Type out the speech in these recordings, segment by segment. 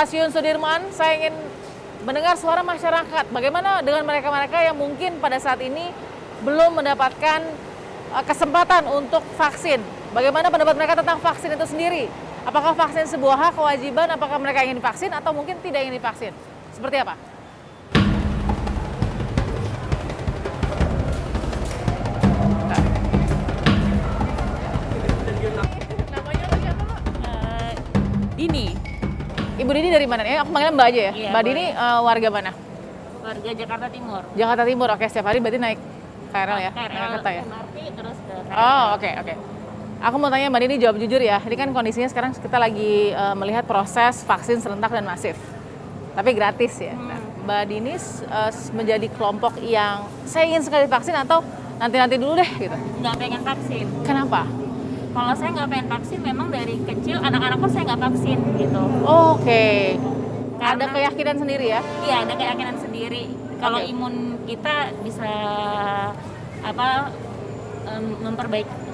Stasiun Sudirman. Saya ingin mendengar suara masyarakat. Bagaimana dengan mereka-mereka yang mungkin pada saat ini belum mendapatkan kesempatan untuk vaksin? Bagaimana pendapat mereka tentang vaksin itu sendiri? Apakah vaksin sebuah hak, kewajiban? Apakah mereka ingin divaksin atau mungkin tidak ingin divaksin? Seperti apa? Namanya siapa, Mbak? Dini, Ibu Dini dari mana? Aku manggilnya Mbak aja ya? Iya, Mbak boleh. Dini warga mana? warga Jakarta Timur. Jakarta Timur. Oke, setiap hari berarti naik KRL ya? Naik KRL, kereta ya? MRT terus ke Oh, oke. Aku mau tanya Mbak Dini, jawab jujur ya. Ini kan kondisinya sekarang kita lagi melihat proses vaksin serentak dan masif. Tapi gratis ya. Nah, Mbak Dini menjadi kelompok yang saya ingin sekali vaksin atau nanti-nanti dulu deh gitu. Nggak pengen vaksin. Kenapa? Kalau saya nggak pengen vaksin, memang dari kecil anak-anak pun saya nggak vaksin gitu. Oke. Ada Karena- keyakinan sendiri ya? Iya, ada keyakinan sendiri. Kalau Oke. imun kita bisa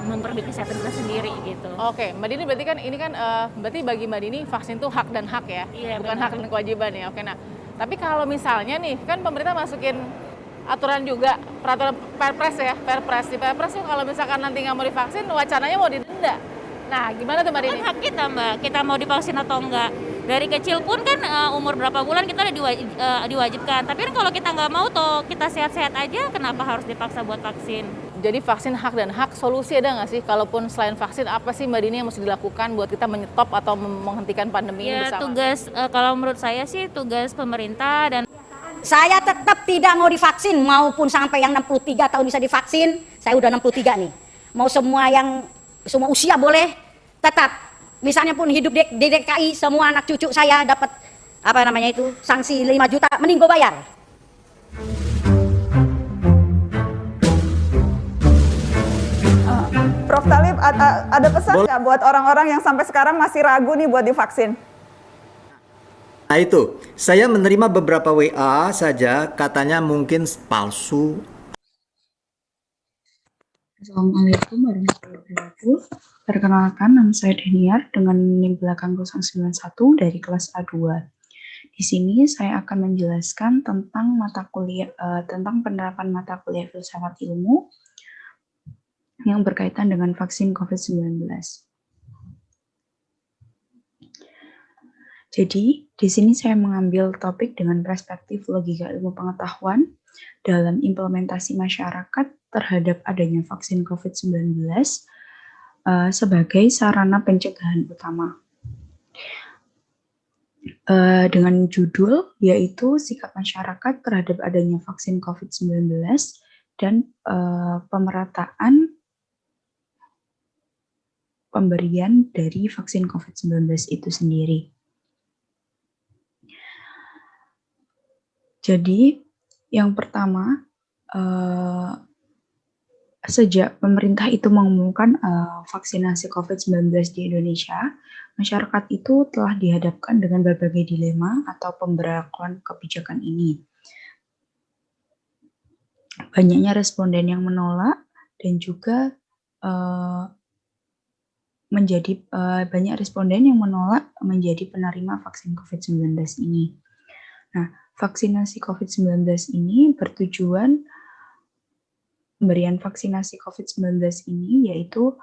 memperbaiki kesehatan kita sendiri gitu. Oke, Mbak Dini berarti kan ini kan berarti bagi Mbak Dini vaksin itu hak dan hak ya, Iya, bukan benar. hak dan kewajiban ya. Oke, nah tapi kalau misalnya nih kan pemerintah masukin aturan juga peraturan Perpres ya, Perpres di Perpres tuh kalau misalkan nanti nggak mau divaksin wacananya mau didenda. Nah gimana tuh Mbak Dini? Kan hak kita, Mbak, kita mau divaksin atau enggak. Dari kecil pun kan umur berapa bulan kita udah diwajibkan. Tapi kan kalau kita nggak mau toh kita sehat-sehat aja, kenapa harus dipaksa buat vaksin? Jadi vaksin hak dan hak, solusi ada nggak sih? Kalaupun selain vaksin, apa sih Mbak Dini yang mesti dilakukan buat kita menyetop atau menghentikan pandemi ini Ya bersama? tugas kalau menurut saya sih tugas pemerintah dan Saya tetap tidak mau divaksin, maupun sampai yang 63 tahun bisa divaksin. Saya udah 63 nih. Mau semua usia boleh, tetap. Misalnya pun hidup di DKI, semua anak cucu saya dapat sanksi 5 juta, mending gue bayar. Prof. Talib, ada pesan nggak buat orang-orang yang sampai sekarang masih ragu nih buat divaksin? Nah itu, saya menerima beberapa WA saja, katanya mungkin palsu. Assalamualaikum warahmatullahi wabarakatuh. Perkenalkan, nama saya Daniar dengan NIM belakang 091 dari kelas A2. Di sini saya akan menjelaskan tentang tentang penerapan mata kuliah filsafat ilmu yang berkaitan dengan vaksin COVID-19. Jadi, di sini saya mengambil topik dengan perspektif logika ilmu pengetahuan dalam implementasi masyarakat terhadap adanya vaksin COVID-19 sebagai sarana pencegahan utama. Dengan judul yaitu sikap masyarakat terhadap adanya vaksin COVID-19 dan pemerataan pemberian dari vaksin COVID-19 itu sendiri. Jadi, yang pertama, sejak pemerintah itu mengumumkan vaksinasi COVID-19 di Indonesia, masyarakat itu telah dihadapkan dengan berbagai dilema atau pemberlakuan kebijakan ini. Banyaknya responden yang menolak dan juga banyak responden yang menolak menjadi penerima vaksin COVID-19 ini. Nah, vaksinasi COVID-19 ini bertujuan pemberian vaksinasi COVID-19 ini yaitu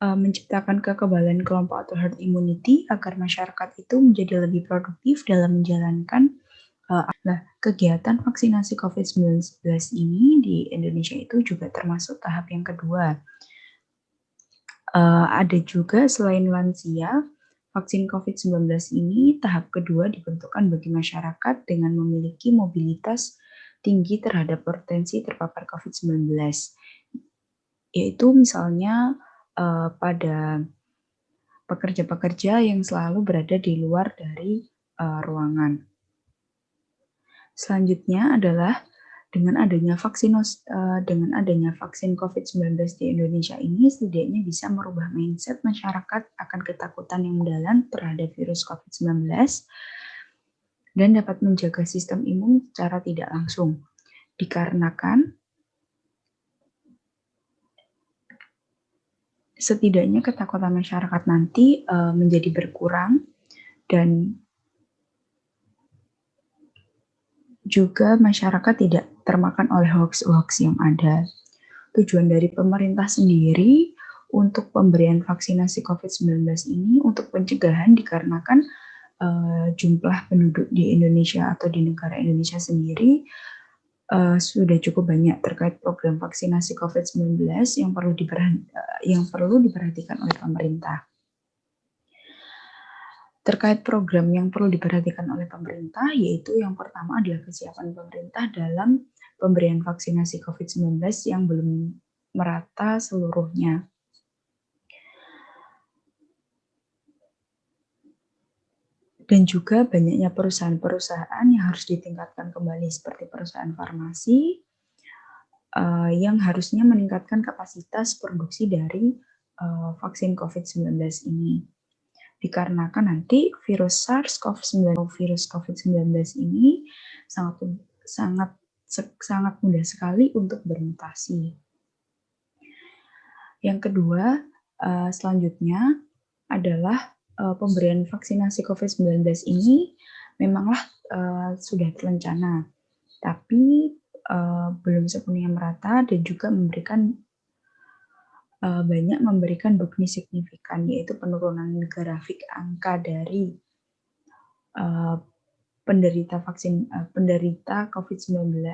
menciptakan kekebalan kelompok atau herd immunity agar masyarakat itu menjadi lebih produktif dalam menjalankan kegiatan vaksinasi COVID-19 ini di Indonesia itu juga termasuk tahap yang kedua. Ada juga selain lansia, vaksin COVID-19 ini tahap kedua diperuntukkan bagi masyarakat dengan memiliki mobilitas tinggi terhadap potensi terpapar COVID-19, yaitu misalnya pada pekerja-pekerja yang selalu berada di luar dari ruangan. Selanjutnya adalah dengan adanya vaksin COVID-19 di Indonesia ini setidaknya bisa merubah mindset masyarakat akan ketakutan yang mendalam terhadap virus COVID-19 dan dapat menjaga sistem imun secara tidak langsung. Dikarenakan setidaknya ketakutan masyarakat nanti menjadi berkurang dan juga masyarakat tidak termakan oleh hoax-hoax yang ada. Tujuan dari pemerintah sendiri untuk pemberian vaksinasi COVID-19 ini untuk pencegahan dikarenakan jumlah penduduk di Indonesia atau di negara Indonesia sendiri sudah cukup banyak terkait program vaksinasi COVID-19 yang perlu diperhatikan oleh pemerintah. Terkait program yang perlu diperhatikan oleh pemerintah, yaitu yang pertama adalah kesiapan pemerintah dalam pemberian vaksinasi COVID-19 yang belum merata seluruhnya. Dan juga banyaknya perusahaan-perusahaan yang harus ditingkatkan kembali seperti perusahaan farmasi yang harusnya meningkatkan kapasitas produksi dari vaksin COVID-19 ini. Dikarenakan nanti virus SARS-CoV-2 ini sangat mudah sekali untuk bermutasi. Yang kedua, selanjutnya adalah pemberian vaksinasi COVID-19 ini memanglah sudah terencana, tapi belum sepenuhnya merata dan juga memberikan bukti signifikan, yaitu penurunan grafik angka dari penderita COVID-19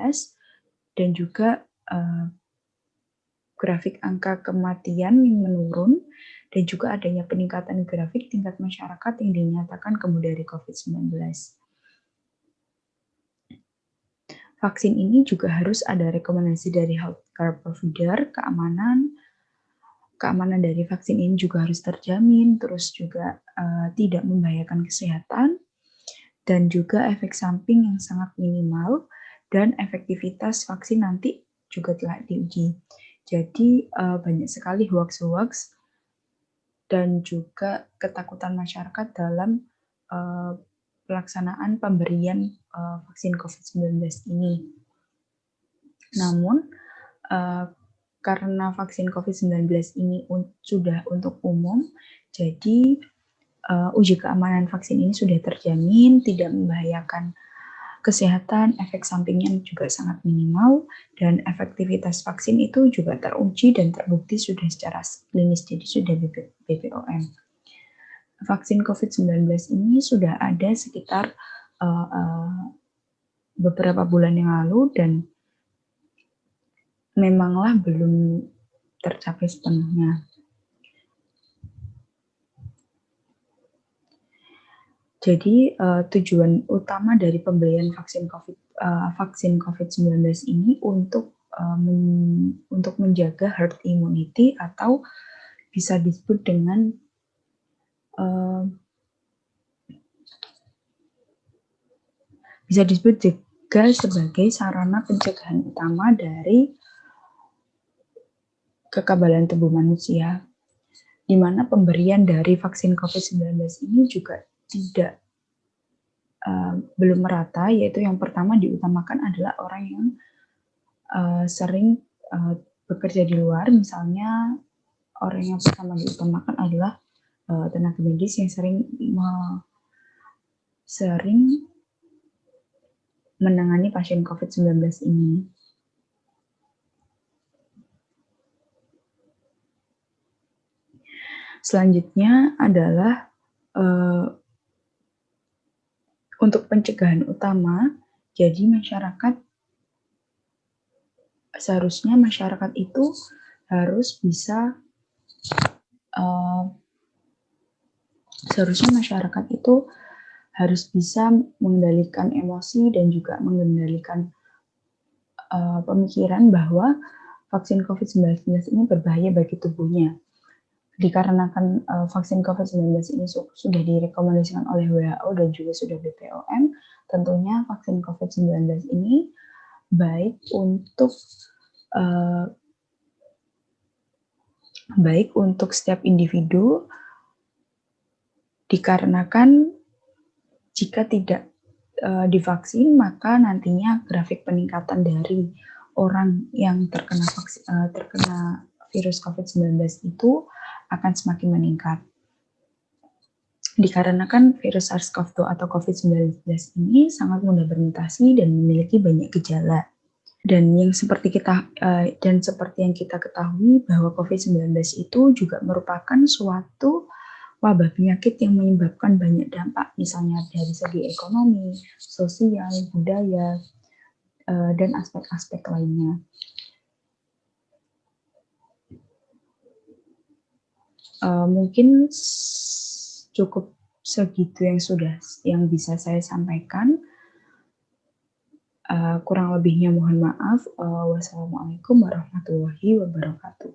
dan juga grafik angka kematian yang menurun dan juga adanya peningkatan grafik tingkat masyarakat yang dinyatakan sembuh dari COVID-19. Vaksin ini juga harus ada rekomendasi dari healthcare provider, keamanan dari vaksin ini juga harus terjamin, terus juga tidak membahayakan kesehatan, dan juga efek samping yang sangat minimal, dan efektivitas vaksin nanti juga telah diuji. Jadi banyak sekali hoax-hoax dan juga ketakutan masyarakat dalam pelaksanaan pemberian vaksin COVID-19 ini. Namun, karena vaksin COVID-19 ini sudah untuk umum, jadi uji keamanan vaksin ini sudah terjamin, tidak membahayakan kesehatan, efek sampingnya juga sangat minimal, dan efektivitas vaksin itu juga teruji dan terbukti sudah secara klinis, jadi sudah BPOM. Vaksin COVID-19 ini sudah ada sekitar beberapa bulan yang lalu dan memanglah belum tercapai sepenuhnya. Jadi tujuan utama dari pemberian vaksin COVID-19 ini untuk menjaga herd immunity atau bisa disebut dengan juga sebagai sarana pencegahan utama dari kekebalan tubuh manusia, di mana pemberian dari vaksin COVID-19 ini juga belum merata, yaitu yang pertama diutamakan adalah orang yang sering bekerja di luar, misalnya orang yang pertama diutamakan adalah tenaga medis yang sering menangani pasien COVID-19 ini. Selanjutnya adalah untuk pencegahan utama, jadi seharusnya masyarakat itu harus bisa mengendalikan emosi dan juga mengendalikan pemikiran bahwa vaksin COVID-19 ini berbahaya bagi tubuhnya. Dikarenakan vaksin COVID-19 ini sudah direkomendasikan oleh WHO dan juga sudah BPOM, tentunya vaksin COVID-19 ini baik untuk setiap individu, dikarenakan jika tidak divaksin, maka nantinya grafik peningkatan dari orang yang terkena virus COVID-19 itu akan semakin meningkat. dikarenakan virus SARS-CoV-2 atau COVID-19 ini sangat mudah bermutasi dan memiliki banyak gejala. Dan seperti yang kita ketahui bahwa COVID-19 itu juga merupakan suatu wabah penyakit yang menyebabkan banyak dampak, misalnya dari segi ekonomi, sosial, budaya, dan aspek-aspek lainnya. Mungkin cukup segitu yang bisa saya sampaikan. Kurang lebihnya mohon maaf. Wassalamualaikum warahmatullahi wabarakatuh.